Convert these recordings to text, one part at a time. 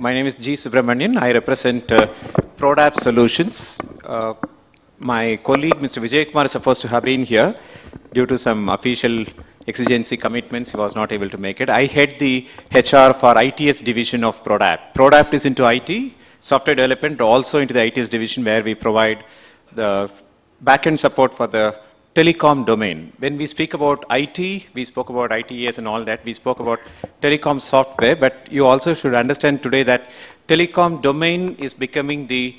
My name is G. Subramanian. I represent Prodapt Solutions. My colleague, Mr. Vijay Kumar, is supposed to have been here. Due to some official exigency commitments, he was not able to make it. I head the HR for ITeS division of Prodapt. Prodapt is into IT, software development, also into the ITeS division where we provide the back-end support for the telecom domain. When we speak about IT, we spoke about ITeS and all that. We spoke about telecom software, but you also should understand today that telecom domain is becoming the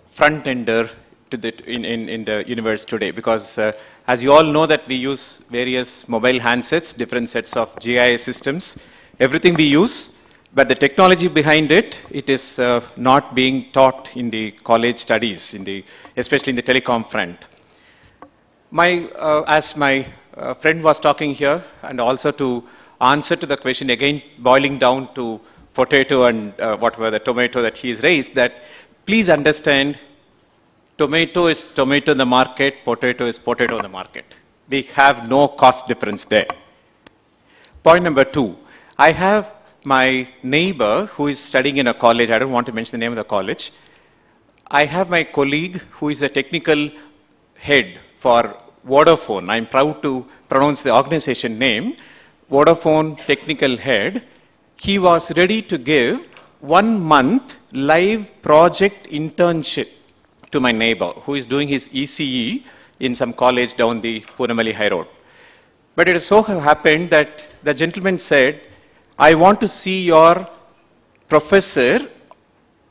front-ender to in the universe today, because as you all know that we use various mobile handsets, different sets of GIS systems, everything we use, but the technology behind it, it is not being taught in the college studies, especially in the telecom front. As my friend was talking here, and also to answer to the question again, boiling down to potato and whatever the tomato that he has raised, that please understand, tomato is tomato in the market, potato is potato in the market. We have no cost difference there. Point number 2, I have my neighbor who is studying in a college. I don't want to mention the name of the college. I have my colleague who is a technical head for Vodafone. I'm proud to pronounce the organization name. Vodafone technical head. He was ready to give 1 month live project internship to my neighbor who is doing his ECE in some college down the Punamalli High Road. But it so happened that the gentleman said, I want to see your professor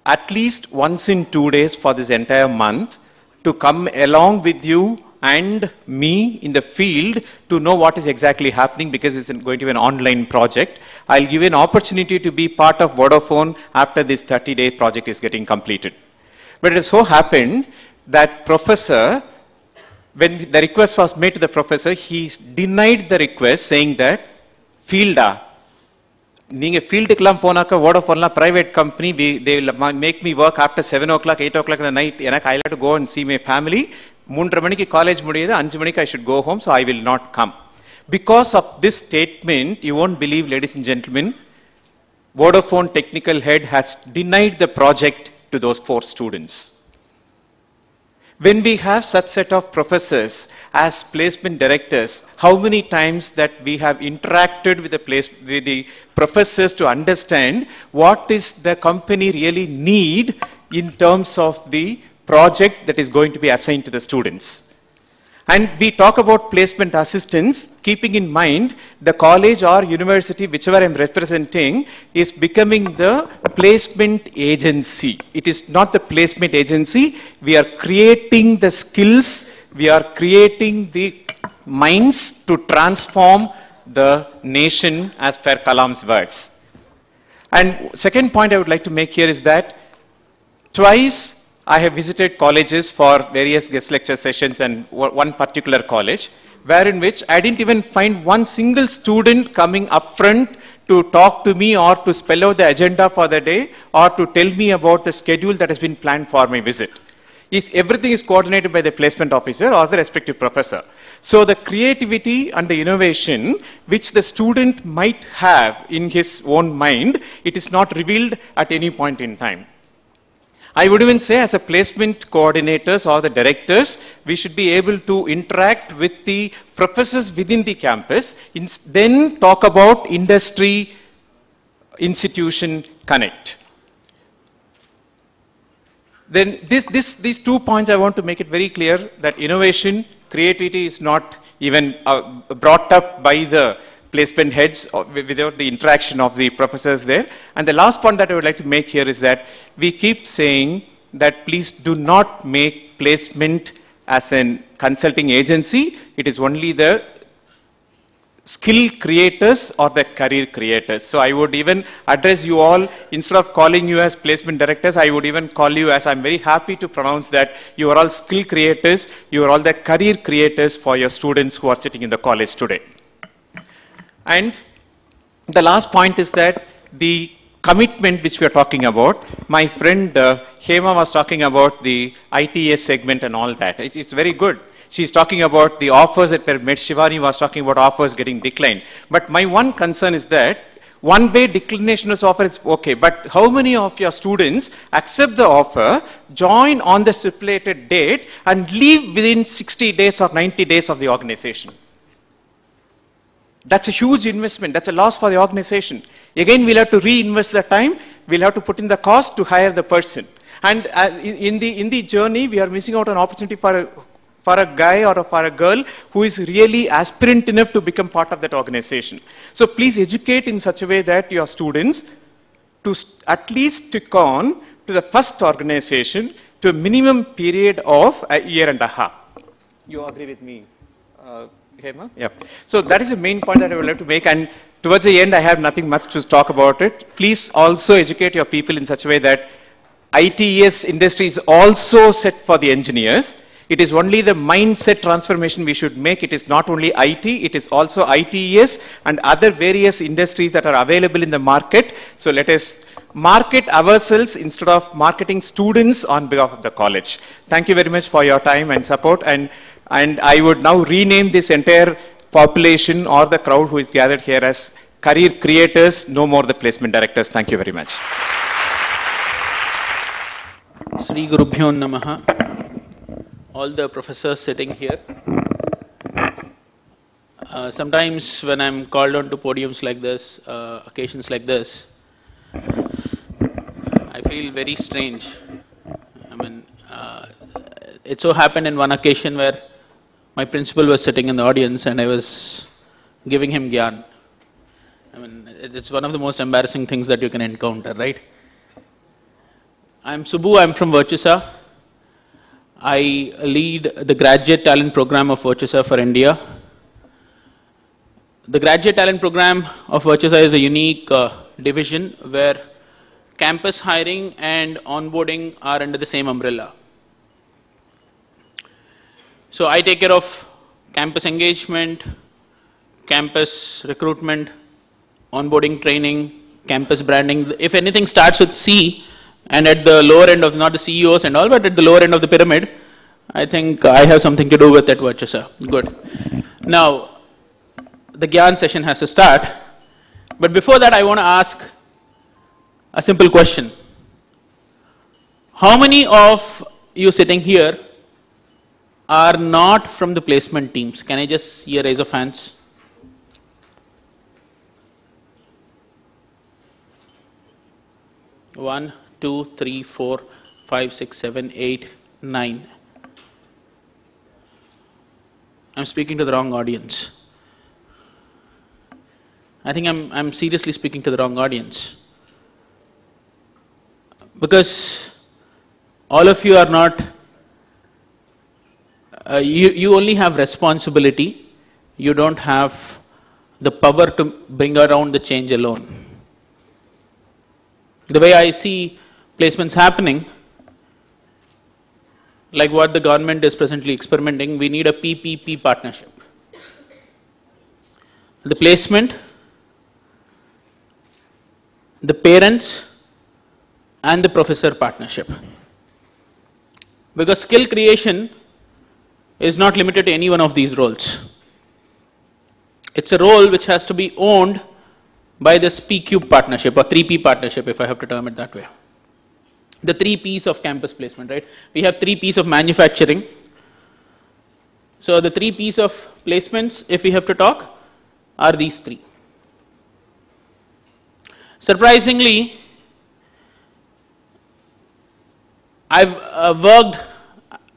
at least once in 2 days for this entire month to come along with you and me in the field to know what is exactly happening, because it's going to be an online project. I'll give you an opportunity to be part of Vodafone after this 30-day project is getting completed. But it so happened that professor, when the request was made to the professor, he denied the request saying that, field-a, நீங்க ஃபீல்டுக்குலாம் போனாக்க வோடஃபோன்லாம் private company, they will make me work after 7 o'clock, 8 o'clock in the night. எனக்கு I have to go and see my family. 3:30 மணிக்கு college முடியுது, 5 மணிக்கு I should go home, so I will not come. Because of this statement, you won't believe, ladies and gentlemen, Vodafone technical head has denied the project to those 4 students. When we have such set of professors as placement directors, how many times that we have interacted with the professors to understand what is the company really need in terms of the project that is going to be assigned to the students. And we talk about placement assistance, keeping in mind the college or university, whichever I am representing, is becoming the placement agency. It is not the placement agency. We are creating the skills, we are creating the minds to transform the nation as per Kalam's words. And second point I would like to make here is that twice I have visited colleges for various guest lecture sessions, and one particular college, wherein which I didn't even find one single student coming up front to talk to me or to spell out the agenda for the day or to tell me about the schedule that has been planned for my visit. Everything is coordinated by the placement officer or the respective professor. So the creativity and the innovation which the student might have in his own mind, it is not revealed at any point in time. I would even say, as a placement coordinators or the directors, we should be able to interact with the professors within the campus, then talk about industry institution connect. Then these 2 points I want to make it very clear that innovation, creativity is not even brought up by the placement heads without the interaction of the professors there. And the last point that I would like to make here is that we keep saying that please do not make placement as a consulting agency. It is only the skill creators or the career creators. So I would even address you all, instead of calling you as placement directors, I would even call you as, I'm very happy to pronounce that you are all skill creators, you are all the career creators for your students who are sitting in the college today. And the last point is that the commitment which we are talking about, my friend Hema was talking about the ITeS segment and all that. It's very good. She's talking about the offers that were made. Shivani was talking about offers getting declined. But my one concern is that one-way declination of offer is okay, but how many of your students accept the offer, join on the stipulated date, and leave within 60 days or 90 days of the organization? That's a huge investment. That's a loss for the organization. Again, we'll have to reinvest the time. We'll have to put in the cost to hire the person. And in the journey, we are missing out an opportunity for a guy or for a girl who is really aspirant enough to become part of that organization. So please educate in such a way that your students to at least stick on to the first organization to a minimum period of a year and a half. You agree with me? Hema? Yeah. So that is the main point that I would like to make, and towards the end I have nothing much to talk about it. Please also educate your people in such a way that ITeS industry is also set for the engineers. It is only the mindset transformation we should make. It is not only IT, it is also ITeS and other various industries that are available in the market. So let us market ourselves instead of marketing students on behalf of the college. Thank you very much for your time and support. And I would now rename this entire population or the crowd who is gathered here as career creators, no more the placement directors. Thank you very much. Sri Gurubhyo Namaha. All the professors sitting here. Sometimes when I'm called on to podiums like this, occasions like this, I feel very strange. I mean, it so happened in one occasion where my principal was sitting in the audience and I was giving him gyan. I mean, it's one of the most embarrassing things that you can encounter, right? I'm Subbu, I'm from Virtusa. I lead the graduate talent program of Virtusa for India. The graduate talent program of Virtusa is a unique division where campus hiring and onboarding are under the same umbrella. So I take care of campus engagement, campus recruitment, onboarding training, campus branding. If anything starts with C, and at the lower end of, not the CEOs and all, but at the lower end of the pyramid, I think I have something to do with that Virtusa. Good. Now, the Gyan session has to start. But before that, I want to ask a simple question. How many of you sitting here are not from the placement teams? Can I just see a raise of hands? One, 2, 3, 4, 5, 6, 7, 8, 9. I'm speaking to the wrong audience. I think I'm seriously speaking to the wrong audience. Because all of you are not, you only have responsibility, you don't have the power to bring around the change alone. The way I see placements happening, like what the government is presently experimenting, we need a PPP partnership. The placement, the parents, and the professor partnership. Because skill creation is not limited to any one of these roles. It's a role which has to be owned by this PQ partnership or 3P partnership, if I have to term it that way. The 3 Ps of campus placement, right? We have 3 Ps of manufacturing. So the 3 Ps of placements, if we have to talk, are these 3. Surprisingly, I've worked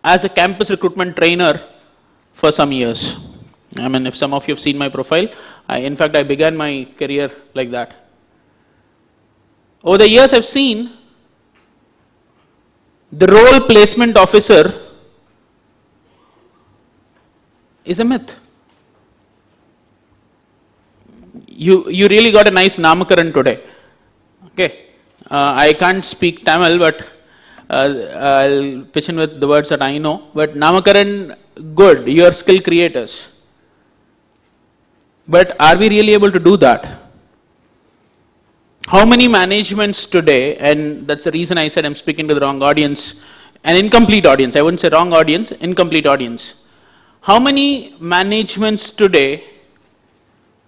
as a campus recruitment trainer for some years. I mean, if some of you have seen my profile, in fact, I began my career like that. Over the years, I've seen the role placement officer is a myth. You really got a nice namakaran today. Okay, I can't speak Tamil, but I'll pitch in with the words that I know. But namakaran, good, you are skill creators. But are we really able to do that? How many managements today, and that's the reason I said I'm speaking to the wrong audience, an incomplete audience, I wouldn't say wrong audience, incomplete audience. How many managements today,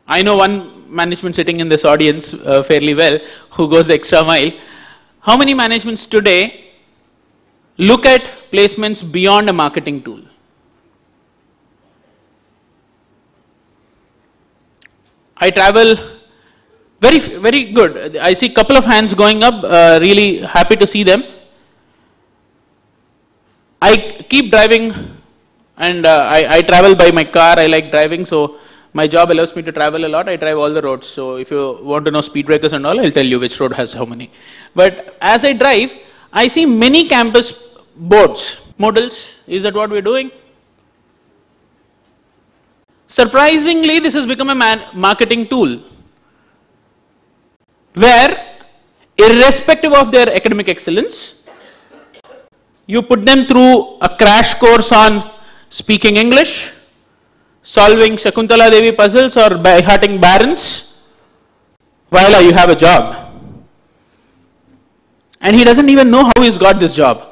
I know one management sitting in this audience fairly well who goes the extra mile. How many managements today look at placements beyond a marketing tool? I travel very good. I see a couple of hands going up, really happy to see them. I keep driving and I travel by my car. I like driving, so my job allows me to travel a lot. I drive all the roads. So if you want to know speed breakers and all, I'll tell you which road has how many. But as I drive, I see many campus boards. Models, is that what we're doing? Surprisingly, this has become a marketing tool where, irrespective of their academic excellence, you put them through a crash course on speaking English, solving Shakuntala Devi puzzles or by hearting barons, voila, you have a job. And he doesn't even know how he's got this job.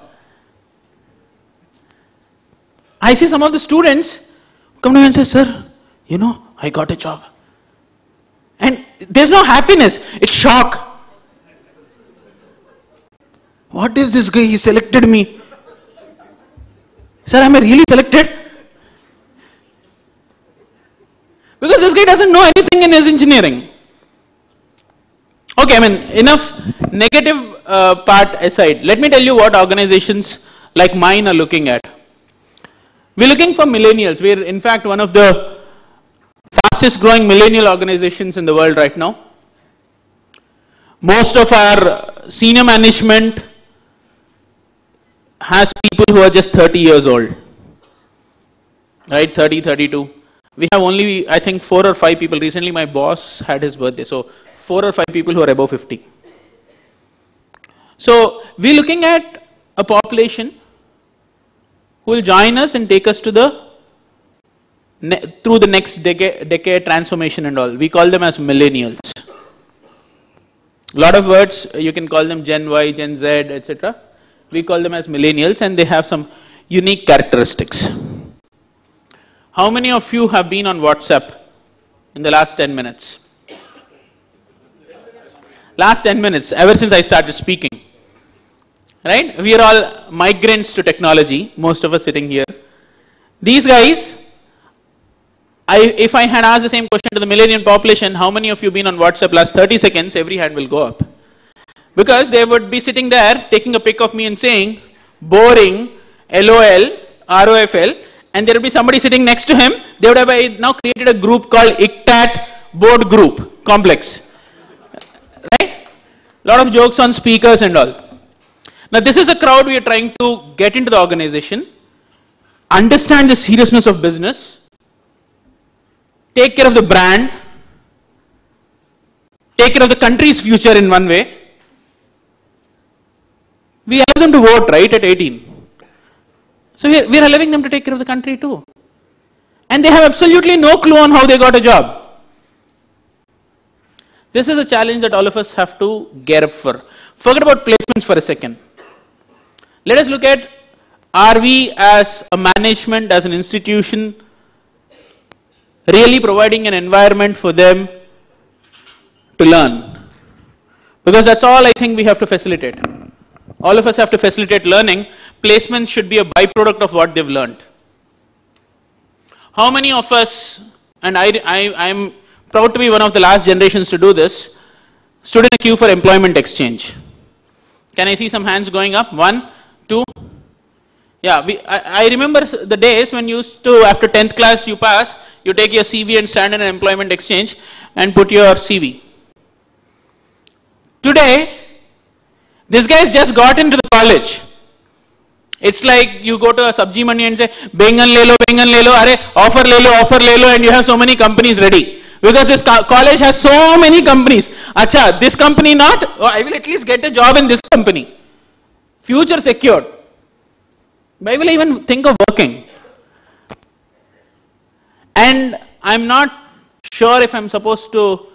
I see some of the students come to me and say, sir, you know, I got a job. And there's no happiness, it's shock. What is this guy? He selected me. Sir, am I really selected? Because this guy doesn't know anything in his engineering. Okay, I mean, enough negative part aside. Let me tell you what organizations like mine are looking at. We're looking for millennials. We're in fact one of the fastest growing millennial organizations in the world right now. Most of our senior management has people who are just 30 years old, right? 30, 32. We have only, I think, 4 or 5 people. Recently, my boss had his birthday, so 4 or 5 people who are above 50. So we're looking at a population who will join us and take us to the through the next decade transformation and all. We call them as millennials. A lot of words, you can call them Gen Y, Gen Z, etc. We call them as millennials, and they have some unique characteristics. How many of you have been on WhatsApp in the last 10 minutes? Last 10 minutes, ever since I started speaking. Right? We are all migrants to technology, most of us sitting here. These guys, if I had asked the same question to the millennial population, how many of you been on WhatsApp last 30 seconds, every hand will go up. Because they would be sitting there, taking a pic of me and saying, boring, LOL, ROFL, and there would be somebody sitting next to him. They would have now created a group called ITeS board group complex. Right? A lot of jokes on speakers and all. Now this is a crowd we are trying to get into the organization, understand the seriousness of business, take care of the brand, take care of the country's future in one way. We allow them to vote, right, at 18. So we are allowing them to take care of the country too. And they have absolutely no clue on how they got a job. This is a challenge that all of us have to gear up for. Forget about placements for a second. Let us look at, are we as a management, as an institution, really providing an environment for them to learn? Because that's all I think we have to facilitate. All of us have to facilitate learning. Placements should be a byproduct of what they've learned. How many of us, and I'm proud to be one of the last generations to do this, stood in a queue for employment exchange? Can I see some hands going up? 1, 2. Yeah, I remember the days when you used to, after 10th class you pass, you take your CV and stand in an employment exchange and put your CV. Today, this guy's just got into the college. It's like you go to a sabji mandi and say, bengan le lo, are offer le lo, and you have so many companies ready. Because this college has so many companies. Acha, this company not, oh, I will at least get a job in this company. Future secured. Why will I even think of working? And I'm not sure if I'm supposed to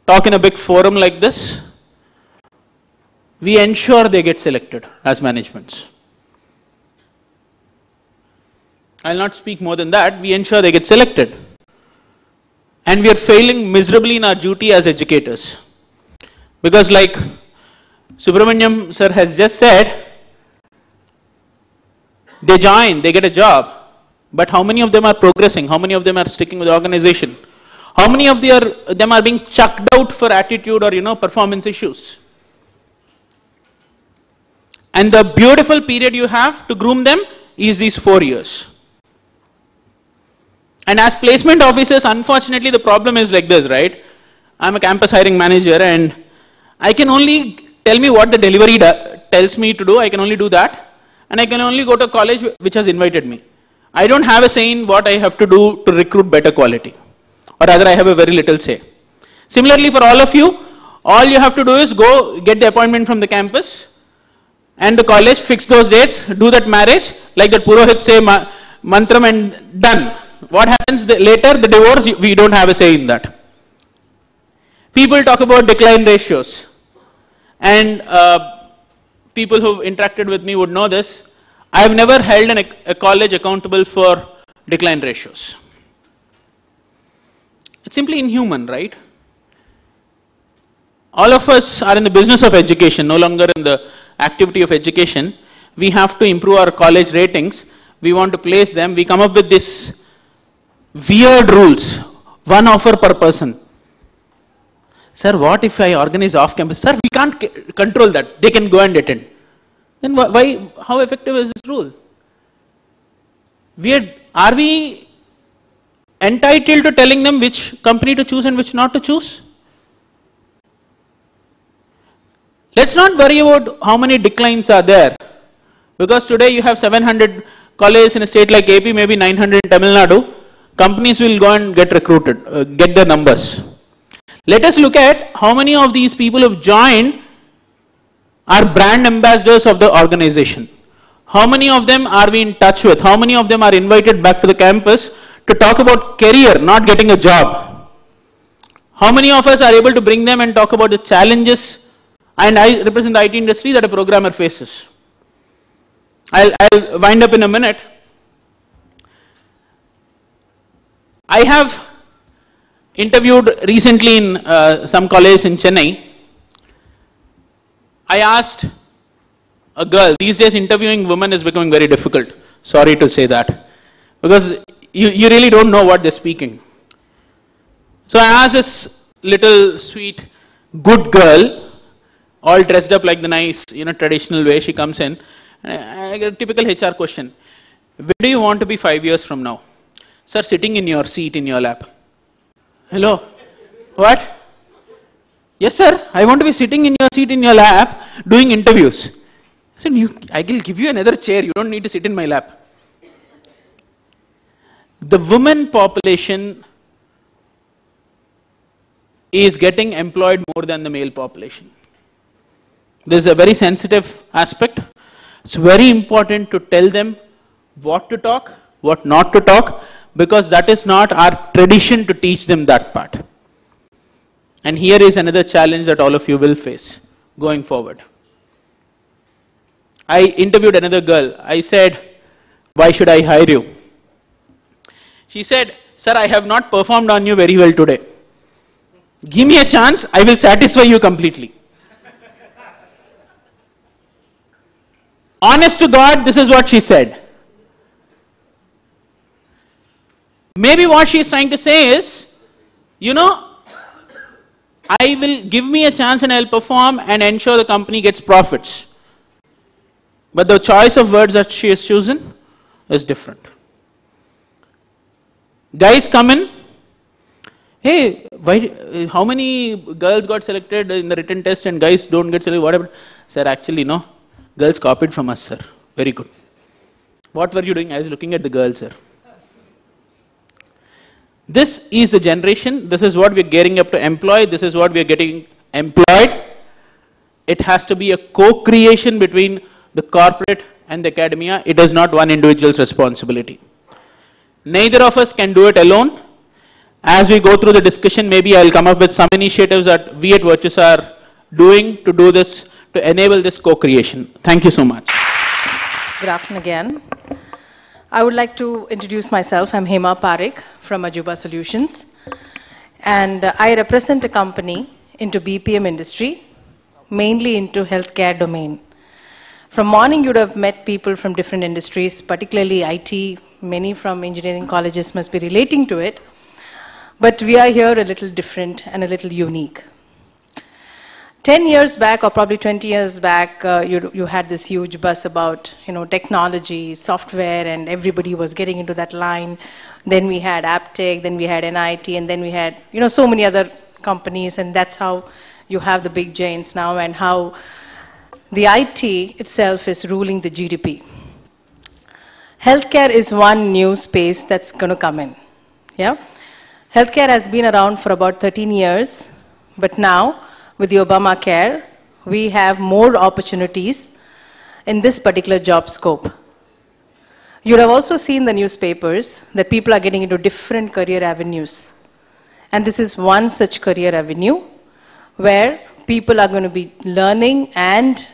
talk in a big forum like this. We ensure they get selected as managements. I'll not speak more than that. We ensure they get selected. and we are failing miserably in our duty as educators. Because like Subramaniam sir has just said, they join, they get a job, but how many of them are progressing? How many of them are sticking with the organization? How many of them are being chucked out for attitude or performance issues? And the beautiful period you have to groom them is these 4 years. And as placement officers, unfortunately, the problem is like this, right? I'm a campus hiring manager and I can only tell me what the delivery tells me to do. I can only do that. And I can only go to a college which has invited me. I don't have a say in what I have to do to recruit better quality. Or rather, I have a very little say. Similarly, for all of you, all you have to do is go get the appointment from the campus and the college, fix those dates, do that marriage, like that Purohit say mantram and done. What happens later, the divorce, we don't have a say in that. People talk about decline ratios. And people who've interacted with me would know this. I've never held a college accountable for decline ratios. It's simply inhuman, right? All of us are in the business of education, no longer in the activity of education. We have to improve our college ratings. We want to place them. We come up with this weird rules. 1 offer per person. Sir, what if I organize off campus? Sir, we can't control that. They can go and attend. Then why? How effective is this rule? Are we entitled to telling them which company to choose and which not to choose? Let's not worry about how many declines are there. Because today you have 700 colleges in a state like AP, maybe 900 in Tamil Nadu. Companies will go and get recruited, get their numbers. Let us look at how many of these people who have joined are brand ambassadors of the organization. How many of them are we in touch with? How many of them are invited back to the campus to talk about career, not getting a job? How many of us are able to bring them and talk about the challenges? And I represent the IT industry that a programmer faces. I'll wind up in a minute. I have interviewed recently in some college in Chennai. I asked a girl, these days interviewing women is becoming very difficult. Sorry to say that. Because you really don't know what they're speaking. So I asked this little sweet, good girl, all dressed up like the nice, traditional way she comes in. I get a typical HR question. Where do you want to be 5 years from now? Sir, sitting in your seat in your lap. Hello? What? Yes, sir. I want to be sitting in your seat in your lap doing interviews. I said, I will give you another chair. You don't need to sit in my lap. The women population is getting employed more than the male population. This is a very sensitive aspect. It's very important to tell them what to talk, what not to talk, because that is not our tradition to teach them that part. And here is another challenge that all of you will face going forward. I interviewed another girl. I said, why should I hire you? She said, sir, I have not performed on you very well today. Give me a chance, I will satisfy you completely. Honest to God, this is what she said. Maybe what she is trying to say is, I will give me a chance and I will perform and ensure the company gets profits. But the choice of words that she has chosen is different. Guys come in. Hey, how many girls got selected in the written test and guys don't get selected? Whatever. Sir, actually, no. Girls copied from us, sir. Very good. What were you doing? I was looking at the girls, sir. This is the generation. This is what we are gearing up to employ. This is what we are getting employed. It has to be a co-creation between the corporate and the academia. It is not one individual's responsibility. Neither of us can do it alone. As we go through the discussion, maybe I'll come up with some initiatives that we at Virtusa are doing to do this, to enable this co-creation. Thank you so much. Good afternoon again. I would like to introduce myself. I'm Hema Parekh from Ajuba Solutions. And I represent a company into BPM industry, mainly into healthcare domain. From morning, you would have met people from different industries, particularly IT. Many from engineering colleges must be relating to it. But we are here a little different and a little unique. 10 years back, or probably 20 years back, you had this huge buzz about technology, software, and everybody was getting into that line. Then we had AppTech, then we had NIT, and then we had so many other companies, and that's how you have the big giants now, and how the IT itself is ruling the GDP. Healthcare is one new space that's going to come in. Yeah? Healthcare has been around for about 13 years, but now, with the Obamacare, we have more opportunities in this particular job scope. You would have also seen the newspapers that people are getting into different career avenues. And this is one such career avenue where people are going to be learning and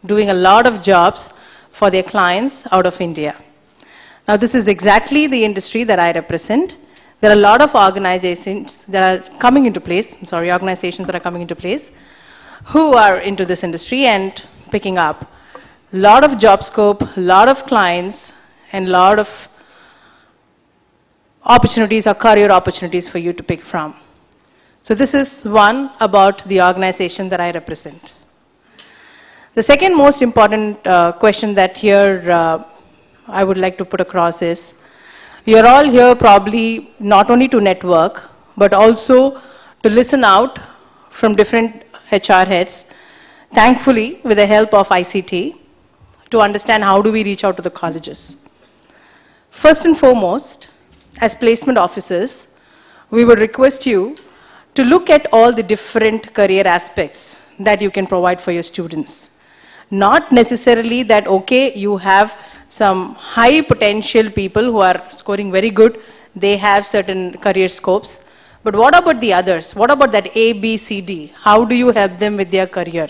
doing a lot of jobs for their clients out of India. Now, this is exactly the industry that I represent. There are a lot of organizations that are coming into place, organizations that are coming into place who are into this industry and picking up. A lot of job scope, a lot of clients, and a lot of opportunities or career opportunities for you to pick from. So this is one about the organization that I represent. The second most important question that here I would like to put across is, you're all here probably not only to network, but also to listen out from different HR heads, thankfully with the help of ICT, to understand how do we reach out to the colleges. First and foremost, as placement officers, we would request you to look at all the different career aspects that you can provide for your students. Not necessarily that, okay, you have some high potential people who are scoring very good, they have certain career scopes. But what about the others? What about that A, B, C, D? How do you help them with their career?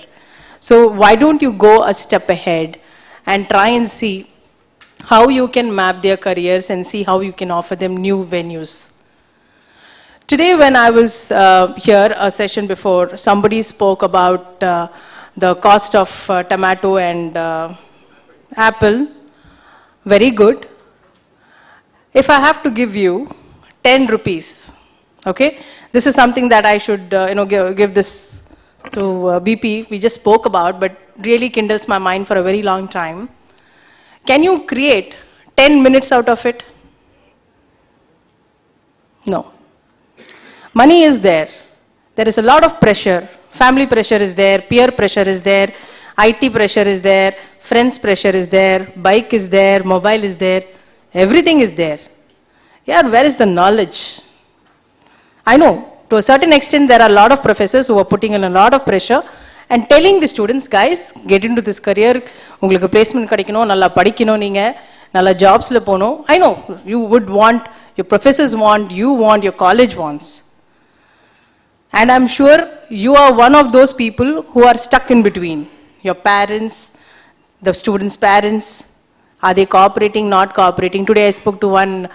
So why don't you go a step ahead and try and see how you can map their careers and see how you can offer them new venues. Today when I was here, a session before, somebody spoke about the cost of tomato and apple. Very good. If I have to give you 10 rupees, okay, this is something that I should give this to BP, we just spoke about, but really kindles my mind for a very long time. Can you create 10 minutes out of it? No. Money is there. There is a lot of pressure. Family pressure is there, peer pressure is there, IT pressure is there, friends pressure is there, bike is there, mobile is there, everything is there. Yeah, where is the knowledge? I know, to a certain extent, there are a lot of professors who are putting in a lot of pressure and telling the students, guys, get into this career, ungalku placement kadikano, nalla padikino neenga, nalla jobs la pono. I know, you would want, your professors want, you want, your college wants. And I'm sure you are one of those people who are stuck in between. Your parents, the students' parents, are they cooperating, not cooperating? Today I spoke to one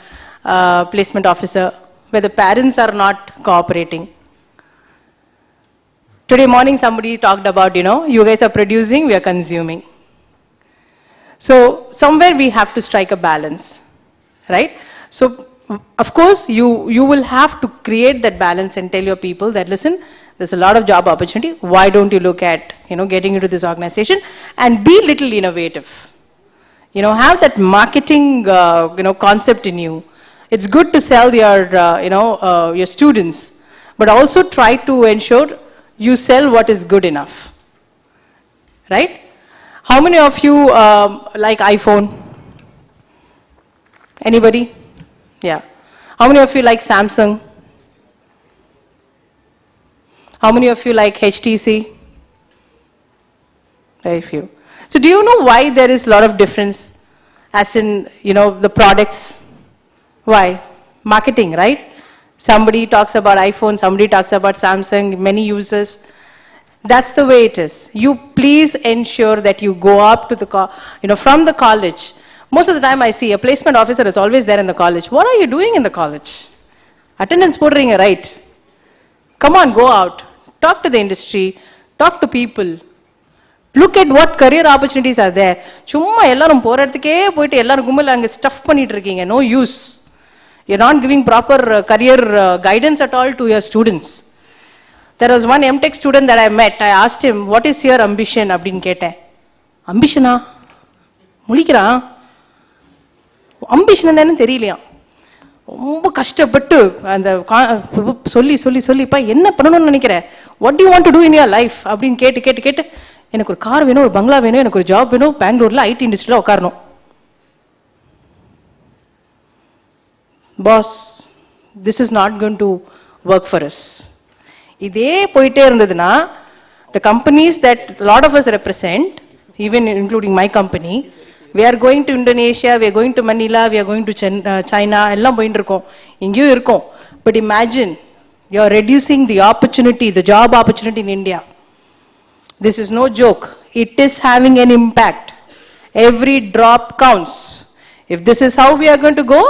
placement officer where the parents are not cooperating. Today morning somebody talked about, you guys are producing, we are consuming. So somewhere we have to strike a balance, right? So of course you will have to create that balance and tell your people that, listen, there's a lot of job opportunity, why don't you look at getting into this organization and be little innovative. Have that marketing concept in you. It's good to sell your students, but also try to ensure you sell what is good enough, right? How many of you like iPhone? Anybody? Yeah. How many of you like Samsung? How many of you like HTC? Very few. So do you know why there is a lot of difference as in, the products? Why? Marketing, right? Somebody talks about iPhone, somebody talks about Samsung, many users. That's the way it is. You please ensure that you go up to the, from the college. Most of the time I see a placement officer is always there in the college. What are you doing in the college? Attendance podringa, right? Come on, go out. Talk to the industry. Talk to people. Look at what career opportunities are there. சும்மா எல்லாரும் போறதுக்கே போயிட்டு எல்லாரும் கும்பல அங்க stuff பண்ணிட்டு இருக்கீங்க. No use. You're not giving proper career guidance at all to your students. There was one MTech student that I met. I asked him, what is your ambition? அப்படின்னு கேட்டேன். Ambition? முழிக்கிறான். Ambition என்னன்னு தெரியலையா. ரொம்ப கஷ்டப்பட்டு அந்த சொல்லி சொல்லி சொல்லிப்பா என்ன பண்ணணும்னு நினைக்கிறேன். What do you want to do in your life? அப்படின்னு கேட்டு எனக்கு ஒரு கார் வேணும், ஒரு பங்களா வேணும், எனக்கு ஒரு ஜாப் வேணும், பெங்களூர்ல ஐடி இண்டஸ்ட்ரியில உட்காரணும். Boss, this is not going to work for us. இதே போயிட்டே இருந்ததுன்னா the companies that a lot of us represent, even including my company, we are going to Indonesia, we are going to Manila, we are going to China, எல்லாம் போயிட்டு இருக்கோம், எங்கேயும் இருக்கோம். But imagine, you are reducing the opportunity, the job opportunity in India. This is no joke. It is having an impact. Every drop counts. If this is how we are going to go,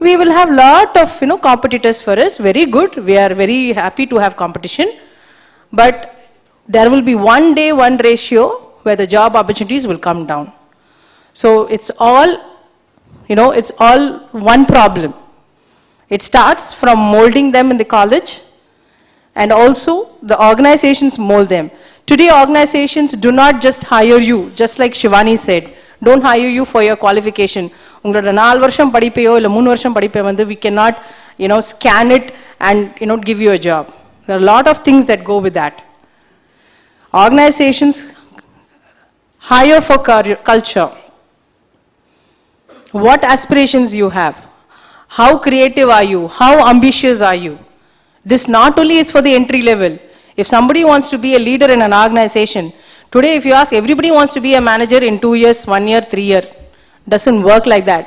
we will have lot of competitors for us. Very good. We are very happy to have competition. But there will be one day, one ratio where the job opportunities will come down. So it's all, it's all one problem. It starts from molding them in the college, and also the organizations mold them. Today organizations do not just hire you, just like Shivani said. Don't hire you for your qualification. உங்களோட 4 வருஷம் படிப்பையோ இல்ல 3 வருஷம் படிப்பை வந்து we cannot scan it and give you a job. There are a lot of things that go with that. Organizations hire for culture. What aspirations you have? How creative are you? How ambitious are you? This not only is for the entry level. If somebody wants to be a leader in an organization, today if you ask, everybody wants to be a manager in 2 years, 1 year, 3 years. Doesn't work like that.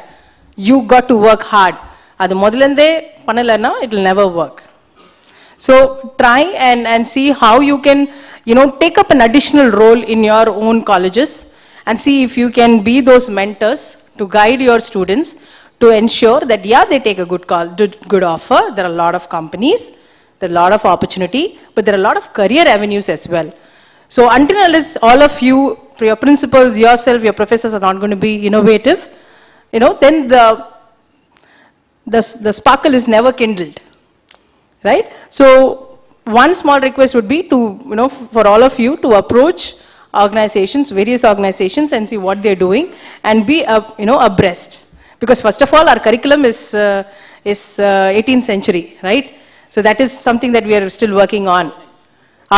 You got to work hard. Adu modilende panalana, it will never work. So try and see how you can take up an additional role in your own colleges and see if you can be those mentors to guide your students to ensure that they take a good offer. There are a lot of companies, there are a lot of opportunity, but there are a lot of career avenues as well. So until unless all of you, your principals, yourself, your professors are not going to be innovative, then the sparkle is never kindled, right? So one small request would be to, for all of you to approach organizations, various organizations, and see what they're doing and be, abreast. Because first of all, our curriculum is 18th century, right? So that is something that we are still working on.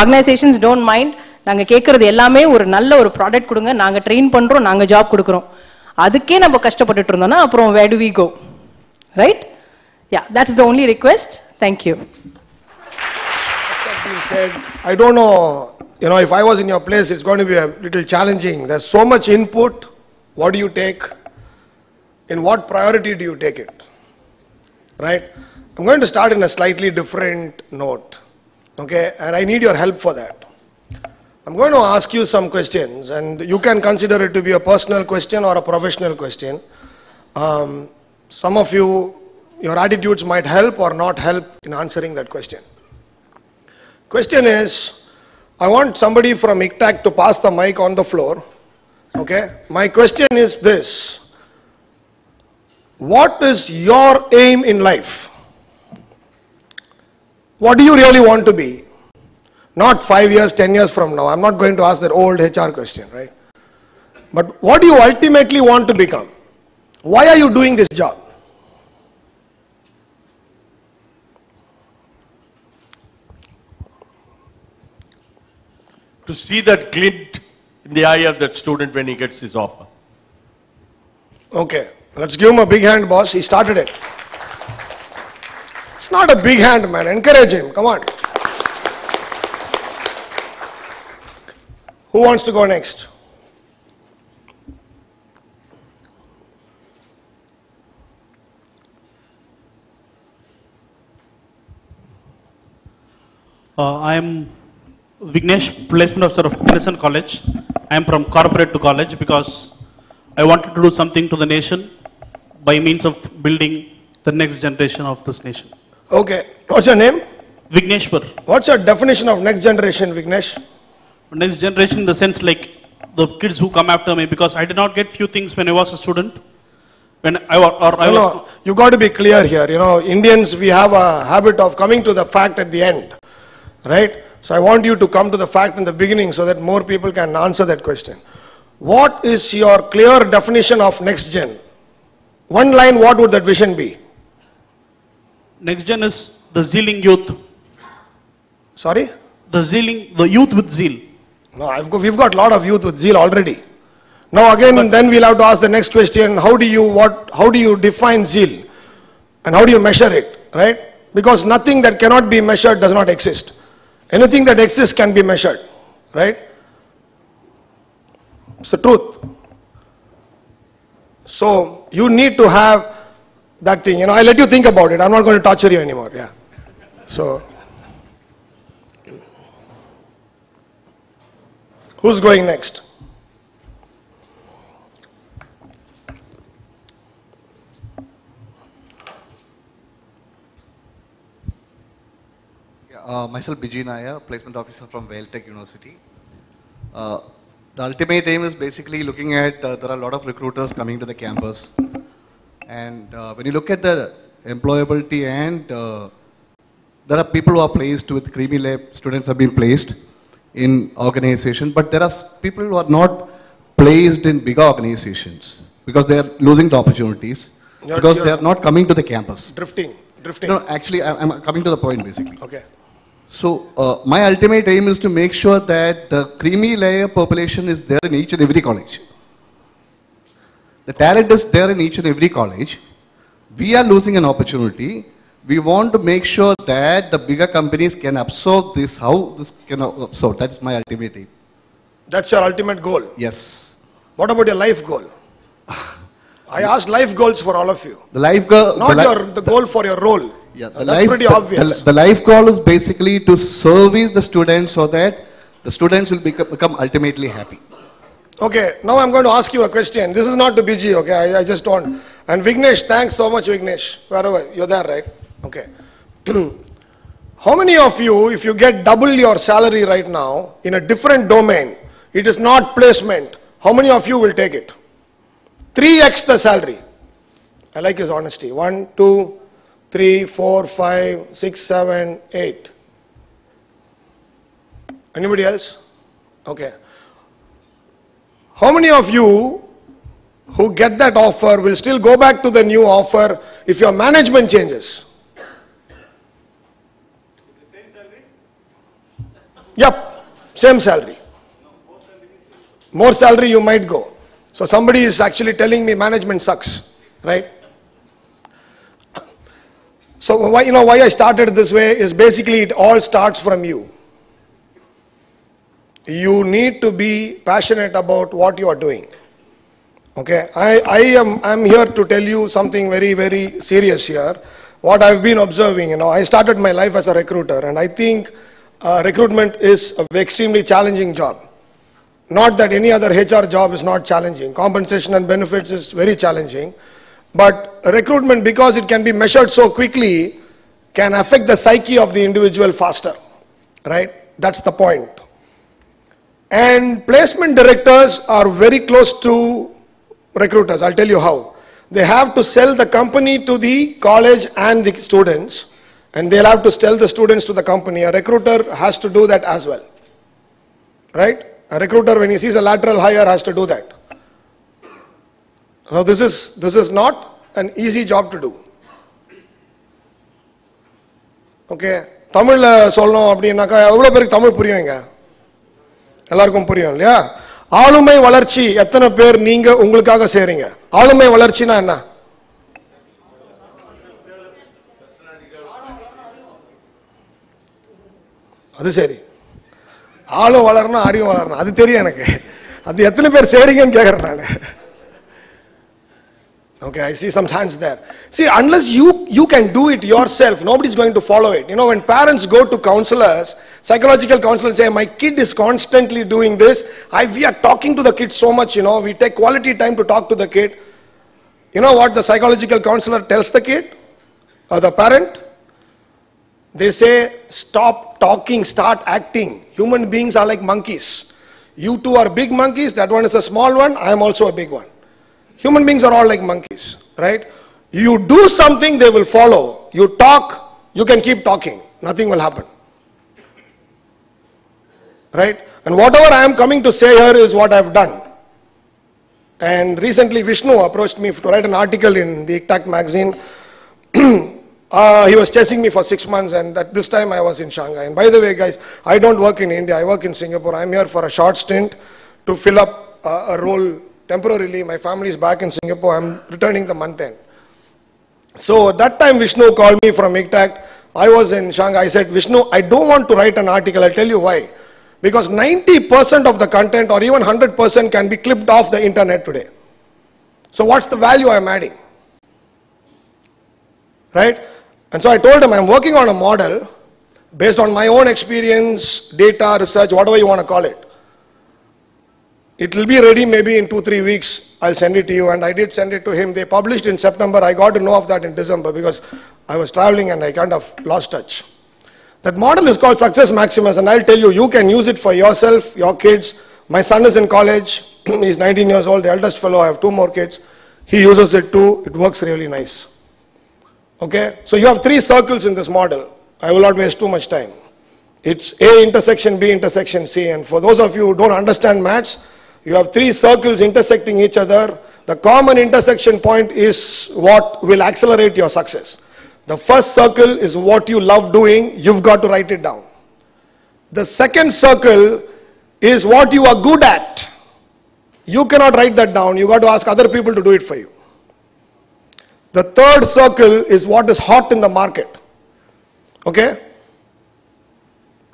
Organizations don't mind. நாங்க கேக்குறது எல்லாமே ஒரு நல்ல ஒரு product கொடுங்க, நாங்க train பண்றோம், நாங்க ஜாப் கொடுக்கிறோம். அதுக்கே நம்ம கஷ்டப்பட்டுட்டு இருந்தோம்னா அப்புறம் where do we go? Right? Yeah, that's the only request. Thank you. Said, I don't know, if I was in your place, it's going to be a little challenging. There's so much input. What do you take? In what priority do you take it? Right? I'm going to start in a slightly different note. Okay? And I need your help for that. I'm going to ask you some questions, and you can consider it to be a personal question or a professional question. Some of you, your attitudes might help or not help in answering that question. Question is, I want somebody from ITeS to pass the mic on the floor. Okay? My question is this. What is your aim in life? What do you really want to be? Not 5 years, 10 years from now. I'm not going to ask that old HR question, right? But what do you ultimately want to become? Why are you doing this job? To see that glint in the eye of that student when he gets his offer. Okay, let's give him a big hand, boss. He started it. It's not a big hand, man. Encourage him. Come on. Who wants to go next? I am Vignesh, placement officer of Innocent College. I am from corporate to college because I wanted to do something to the nation by means of building the next generation of this nation. Okay. What's your name? Vigneshwar. What's your definition of next generation, Vignesh? Next generation in the sense like the kids who come after me, because I did not get few things when I was a student. When I was. No, you got to be clear here. You know, Indians, we have a habit of coming to the fact at the end, right? So I want you to come to the fact in the beginning so that more people can answer that question. What is your clear definition of next gen? One line, what would that vision be? Next gen is the zealing youth. Sorry? The youth with zeal. No, we've got a lot of youth with zeal already. Now again, and then we'll have to ask the next question, how do you define zeal? And how do you measure it, right? Because nothing that cannot be measured does not exist. Anything that exists can be measured, right? It's the truth. So you need to have that thing, I'll let you think about it. I'm not going to torture you anymore, yeah. So, who's going next? Myself, Biji Naya, placement officer from Tech University. The ultimate aim is basically looking at, there are a lot of recruiters coming to the campus. And when you look at the employability and there are people who are placed with creamy lab, students have been placed in organizations, but there are people who are not placed in bigger organizations because they are losing the opportunities, because they are not coming to the campus. Drifting. No, actually, I'm coming to the point basically. Okay. So my ultimate aim is to make sure that the creamy layer population is there in each and every college. The talent is there in each and every college. We are losing an opportunity. We want to make sure that the bigger companies can absorb this, how this can absorb. That's my ultimate aim. That's your ultimate goal? Yes. What about your life goal? I asked life goals for all of you. The life goal... Not the goal for your role. Yeah, that's pretty obvious. The life goal is basically to service the students so that the students will become ultimately happy. Okay, now I'm going to ask you a question. This is not to Biji, okay? I just want. And Vignesh, thanks so much, Vignesh. Wherever, you're there, right? Okay. How many of you, if you get double your salary right now in a different domain, it is not placement, how many of you will take it? 3x the salary. I like his honesty. 1, 2, 3, 4, 5, 6, 7, 8. Anybody else? Okay. How many of you who get that offer will still go back to the new offer if your management changes? Same salary? Yep, same salary. More salary you might go. So somebody is actually telling me management sucks, right? So why I started this way is basically it all starts from you. You need to be passionate about what you are doing. Okay, I'm here to tell you something very, very serious here. What I've been observing, I started my life as a recruiter, and I think recruitment is an extremely challenging job. Not that any other HR job is not challenging. Compensation and benefits is very challenging. But recruitment, because it can be measured so quickly, can affect the psyche of the individual faster. Right? That's the point. And placement directors are very close to recruiters. I'll tell you how. They have to sell the company to the college and the students, and they'll have to sell the students to the company. A recruiter has to do that as well. Right? A recruiter, when he sees a lateral hire, has to do that. Now this is not an easy job to do. Okay. Tamil சொல்லணும் அப்படினாக்கா எவ்வளவு பேருக்கு தமிழ் புரியுங்க? எல்லாருக்கும் புரியும் இல்லையா? ஆளுமை வளர்ச்சி எத்தனை பேர் நீங்க உங்களுக்காக செய்றீங்க? ஆளுமை வளர்ச்சினா என்ன? அது சரி. ஆளு வளரணும், அறிவு வளரணும். அது தெரியும் எனக்கு. அது எத்தனை பேர் செய்றீங்கன்னு கேக்குறேன் நான். Okay, I see some hands there. See, unless you can do it yourself, nobody's going to follow it. When parents go to counselors, psychological counselors say, my kid is constantly doing this. We are talking to the kid so much, we take quality time to talk to the kid. You know what the psychological counselor tells the kid or the parent? They say, stop talking, start acting. Human beings are like monkeys. You two are big monkeys, that one is a small one, I am also a big one. Human beings are all like monkeys, right? You do something, they will follow. You talk, you can keep talking. Nothing will happen. Right? And whatever I am coming to say here is what I have done. And recently Vishnu approached me to write an article in the ITeS magazine. He was chasing me for 6 months, and at this time I was in Shanghai. And by the way, guys, I don't work in India, I work in Singapore. I'm here for a short stint to fill up a role temporarily. My family is back in Singapore. I'm returning the month end. So at that time Vishnu called me from ITeS. I was in Shanghai. I said, Vishnu, I don't want to write an article. I'll tell you why. Because 90% of the content or even 100% can be clipped off the internet today. So what's the value I'm adding? Right? And so I told him I'm working on a model based on my own experience, data, research, whatever you want to call it. It will be ready maybe in 2-3 weeks. I'll send it to you, and I did send it to him. They published in September. I got to know of that in December because I was traveling and I kind of lost touch. That model is called Success Maximus, and I'll tell you, you can use it for yourself, your kids. My son is in college. He's 19 years old, the eldest fellow. I have 2 more kids. He uses it too. It works really nice. Okay, so you have 3 circles in this model. I will not waste too much time. It's A intersection B intersection C, and for those of you who don't understand maths, you have 3 circles intersecting each other. The common intersection point is what will accelerate your success. The first circle is what you love doing. You've got to write it down. The second circle is what you are good at. You cannot write that down. You got to ask other people to do it for you. The third circle is what is hot in the market. Okay?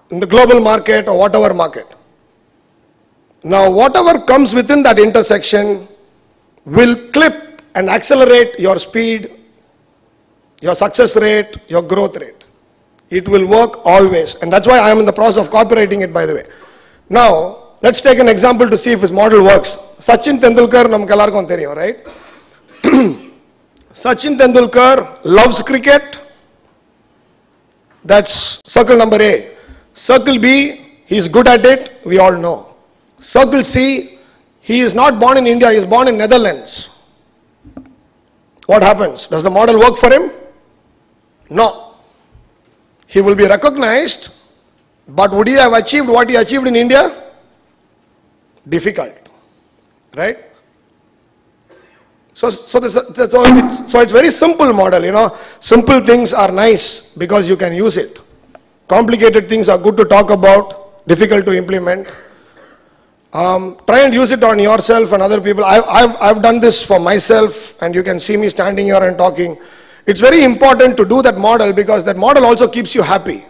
In the global market or whatever market. Now, whatever comes within that intersection will clip and accelerate your speed, your success rate, your growth rate. It will work always. And that's why I am in the process of copywriting it, by the way. Now, let's take an example to see if his model works. Sachin Tendulkar, namakku ellarkum theriyum, right? Sachin Tendulkar loves cricket. That's circle number A. Circle B, he is good at it. We all know. Circle C, he is not born in India, he is born in Netherlands. What happens? Does the model work for him? No. He will be recognized, but would he have achieved what he achieved in India? Difficult. Right? So it's very simple model, you know. Simple things are nice because you can use it. Complicated things are good to talk about, difficult to implement. Try and use it on yourself and other people. I've done this for myself, and you can see me standing here and talking. It's very important to do that model because that model also keeps you happy.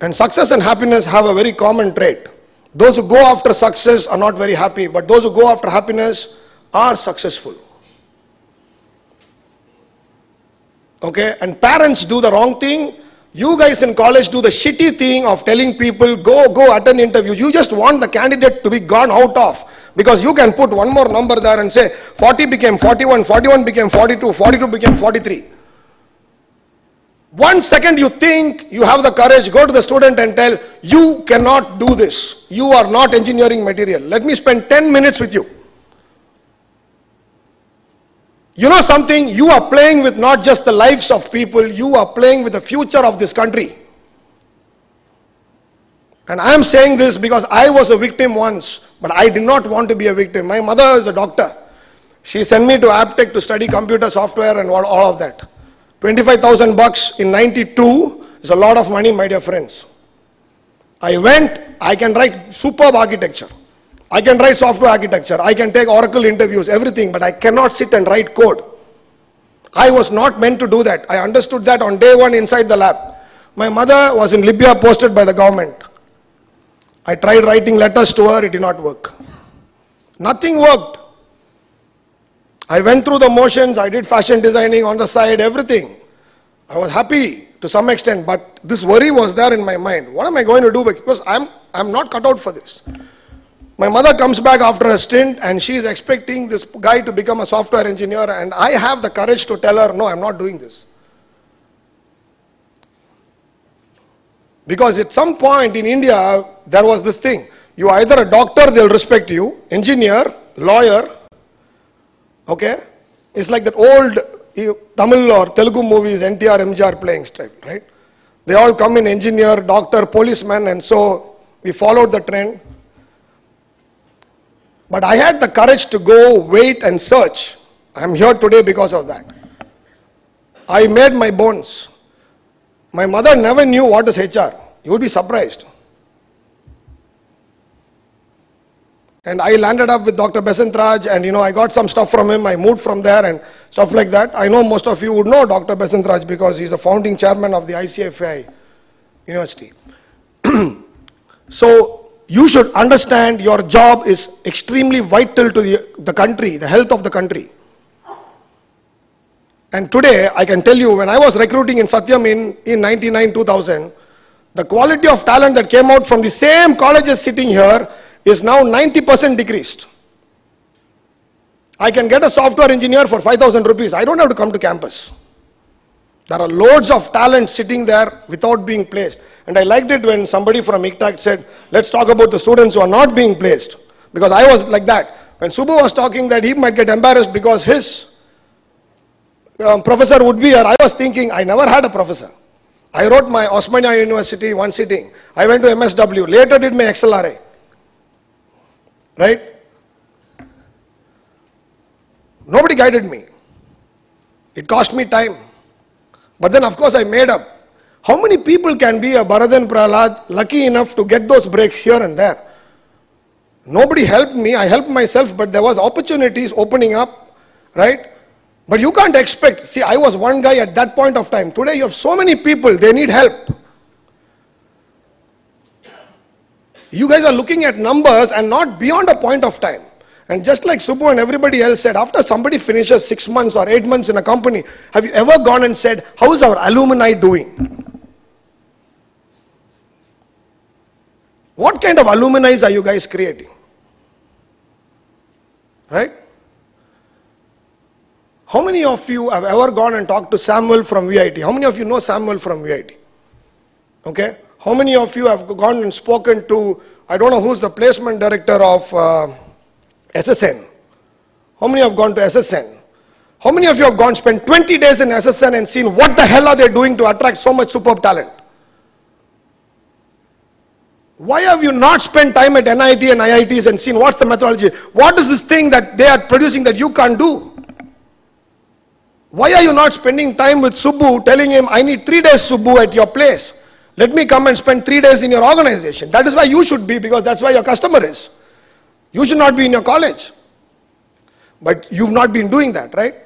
And success and happiness have a very common trait. Those who go after success are not very happy, but those who go after happiness are successful. Okay? And parents do the wrong thing. You guys in college do the shitty thing of telling people, go attend interviews. You just want the candidate to be gone out of. Because you can put one more number there and say 40 became 41, 41 became 42, 42 became 43. 1 second you think you have the courage, go to the student and tell, you cannot do this. You are not engineering material. Let me spend 10 minutes with you. You know something? You are playing with not just the lives of people, you are playing with the future of this country. And I am saying this because I was a victim once, but I did not want to be a victim. My mother is a doctor. She sent me to Aptech to study computer software and all of that. 25,000 bucks in 92 is a lot of money, my dear friends. I went, I can write superb architecture. I can write software architecture. I can take Oracle interviews, everything, but I cannot sit and write code. I was not meant to do that. I understood that on day 1 inside the lab. My mother was in Libya, posted by the government. I tried writing letters to her, it did not work. Nothing worked. I went through the motions, I did fashion designing on the side, everything. I was happy to some extent, but this worry was there in my mind. What am I going to do? Because I'm not cut out for this. My mother comes back after a stint and she is expecting this guy to become a software engineer, and I have the courage to tell her, no, I'm not doing this. Because at some point in India, there was this thing. You are either a doctor, they'll respect you, engineer, lawyer, okay? It's like that old Tamil or Telugu movies, NTR, MGR playing style, right? They all come in engineer, doctor, policeman, and so we followed the trend. But I had the courage to go, wait and search. I'm here today because of that. I made my bones. My mother never knew what is HR. You would be surprised. And I landed up with Dr. Besantraj, and I got some stuff from him. I moved from there and stuff like that. I know most of you would know Dr. Besantraj because he's a founding chairman of the ICFI University. So you should understand your job is extremely vital to the country, the health of the country. And today, I can tell you, when I was recruiting in Satyam in 99-2000, the quality of talent that came out from the same colleges sitting here is now 90% decreased. I can get a software engineer for 5,000 rupees. I don't have to come to campus. There are loads of talent sitting there without being placed. And I liked it when somebody from ITeS said, let's talk about the students who are not being placed. Because I was like that. When Subbu was talking that he might get embarrassed because his professor would be here, I was thinking, I never had a professor. I wrote my Osmania University one sitting. I went to MSW. Later did my XLRA. Right? Nobody guided me. It cost me time. But then of course I made up. How many people can be a Bharathan Prahlad lucky enough to get those breaks here and there? Nobody helped me. I helped myself, but there was opportunities opening up, right? But you can't expect. See, I was one guy at that point of time. Today you have so many people, they need help. You guys are looking at numbers and not beyond a point of time. And just like Subbu and everybody else said, after somebody finishes 6 months or 8 months in a company, have you ever gone and said, how is our alumni doing? What kind of alumni are you guys creating? Right? How many of you have ever gone and talked to Samuel from VIT? How many of you know Samuel from VIT? Okay? How many of you have gone and spoken to, I don't know who's the placement director of SSN? How many have gone to SSN? How many of you have gone spent 20 days in SSN and seen what the hell are they doing to attract so much superb talent? Why have you not spent time at NIT and IITs and seen what's the methodology? What is this thing that they are producing that you can't do? Why are you not spending time with Subbu telling him, I need 3 days Subbu at your place. Let me come and spend 3 days in your organization. That is why you should be, because that's why your customer is. You should not be in your college. But you've not been doing that, right?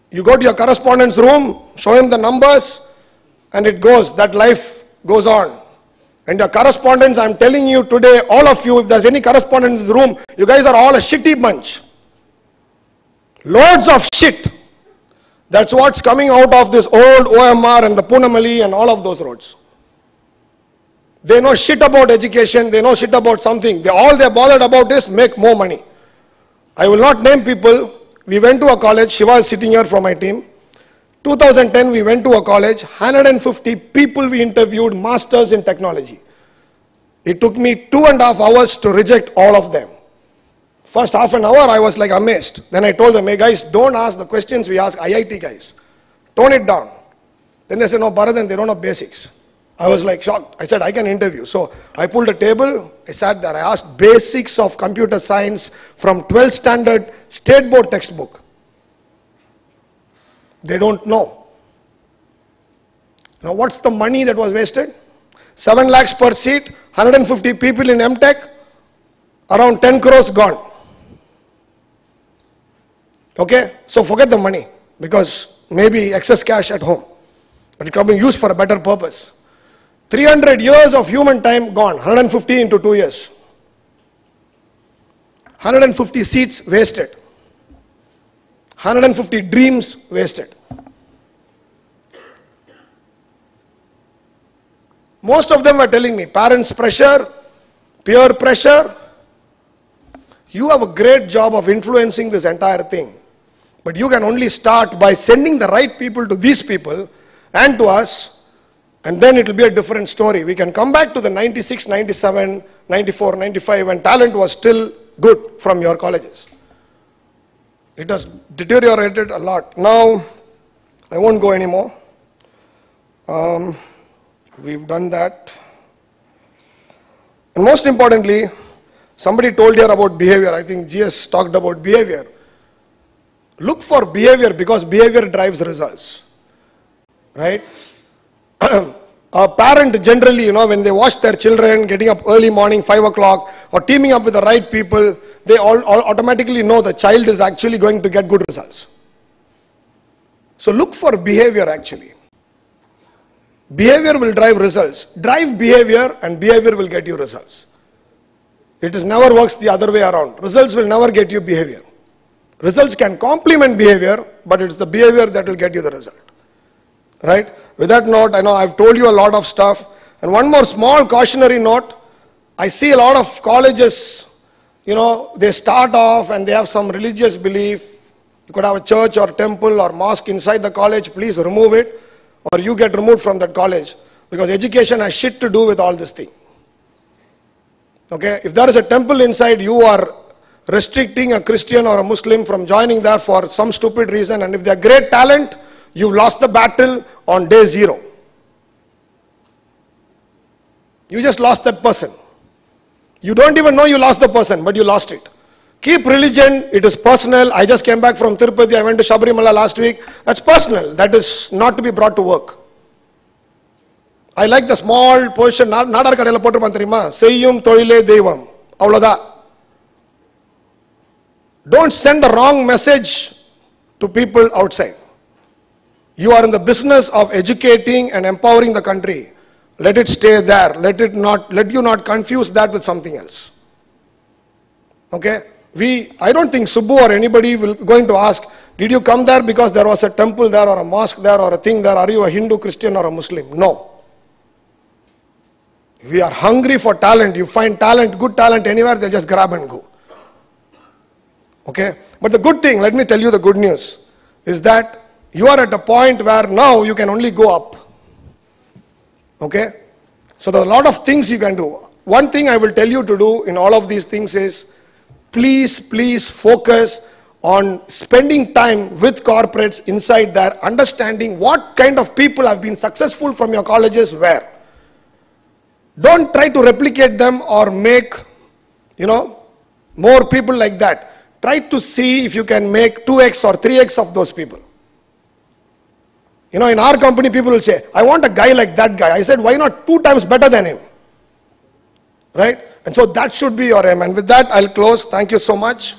You go to your correspondence room, show him the numbers, and it goes. That life goes on. And your correspondence, I'm telling you today, all of you, if there's any correspondence in this room, you guys are all a shitty bunch. Loads of shit. That's what's coming out of this old OMR and the Punamali and all of those roads. They know shit about education, they know shit about something. All they're bothered about is make more money. I will not name people. We went to a college, Shiva is sitting here from my team. 2010 we went to a college, 150 people we interviewed, masters in technology. It took me 2.5 hours to reject all of them. First half an hour I was like amazed. Then I told them, hey guys, don't ask the questions we ask IIT guys. Tone it down. Then they said, no, Bharathan, they don't know basics. I was like shocked. I said, I can interview. So I pulled a table, I sat there, I asked basics of computer science from 12th standard state board textbook. They don't know. Now what's the money that was wasted? 7 lakhs per seat, 150 people in MTech, around 10 crores gone. Okay, so forget the money, because maybe excess cash at home, but it can be used for a better purpose. 300 years of human time gone, 150 into 2 years. 150 seats wasted. 150 dreams wasted. Most of them were telling me, parents' pressure, peer pressure. You have a great job of influencing this entire thing. But you can only start by sending the right people to these people and to us And then it will be a different story. We can come back to the 96, 97, 94, 95 when talent was still good from your colleges. It has deteriorated a lot. Now, I won't go anymore. We've done that. And most importantly, somebody told here about behavior. I think GS talked about behavior. Look for behavior because behavior drives results. Right? A parent generally, when they watch their children getting up early morning, 5 o'clock, or teaming up with the right people, they all automatically know the child is actually going to get good results. So look for behavior actually. Behavior will drive results. Drive behavior and behavior will get you results. It is never works the other way around. Results will never get you behavior. Results can complement behavior, but it's the behavior that will get you the result. Right? With that note, I know I've told you a lot of stuff. And one more small cautionary note. I see a lot of colleges, they start off and they have some religious belief. You could have a church or temple or mosque inside the college. Please remove it. Or you get removed from that college. Because education has shit to do with all this thing. Okay? If there is a temple inside, you are restricting a Christian or a Muslim from joining there for some stupid reason. And if they are great talent, you lost the battle on day 0. You just lost that person. You don't even know you lost the person, but you lost it. Keep religion, it is personal. I just came back from Tirupati, I went to Sabarimala last week. That's personal, that is not to be brought to work. I like the small portion, Nadar Kadela Potruppan theriyuma, Seyyum Tholile Devam. Avlada. Don't send the wrong message to people outside. You are in the business of educating and empowering the country. Let it stay there. Let you not confuse that with something else. Okay? I don't think Subbu or anybody will going to ask, did you come there because there was a temple there or a mosque there or a thing there? Are you a Hindu, Christian or a Muslim? No. We are hungry for talent. You find talent, good talent anywhere, they'll just grab and go. Okay? But the good thing, let me tell you the good news, is that you are at a point where now you can only go up. Okay? So there are a lot of things you can do. One thing I will tell you to do in all of these things is, please focus on spending time with corporates inside there, understanding what kind of people have been successful from your colleges where. Don't try to replicate them or make, more people like that. Try to see if you can make 2x or 3x of those people. In our company, people will say, I want a guy like that guy. I said, why not 2 times better than him? Right? And so that should be your aim. And with that, I'll close. Thank you so much.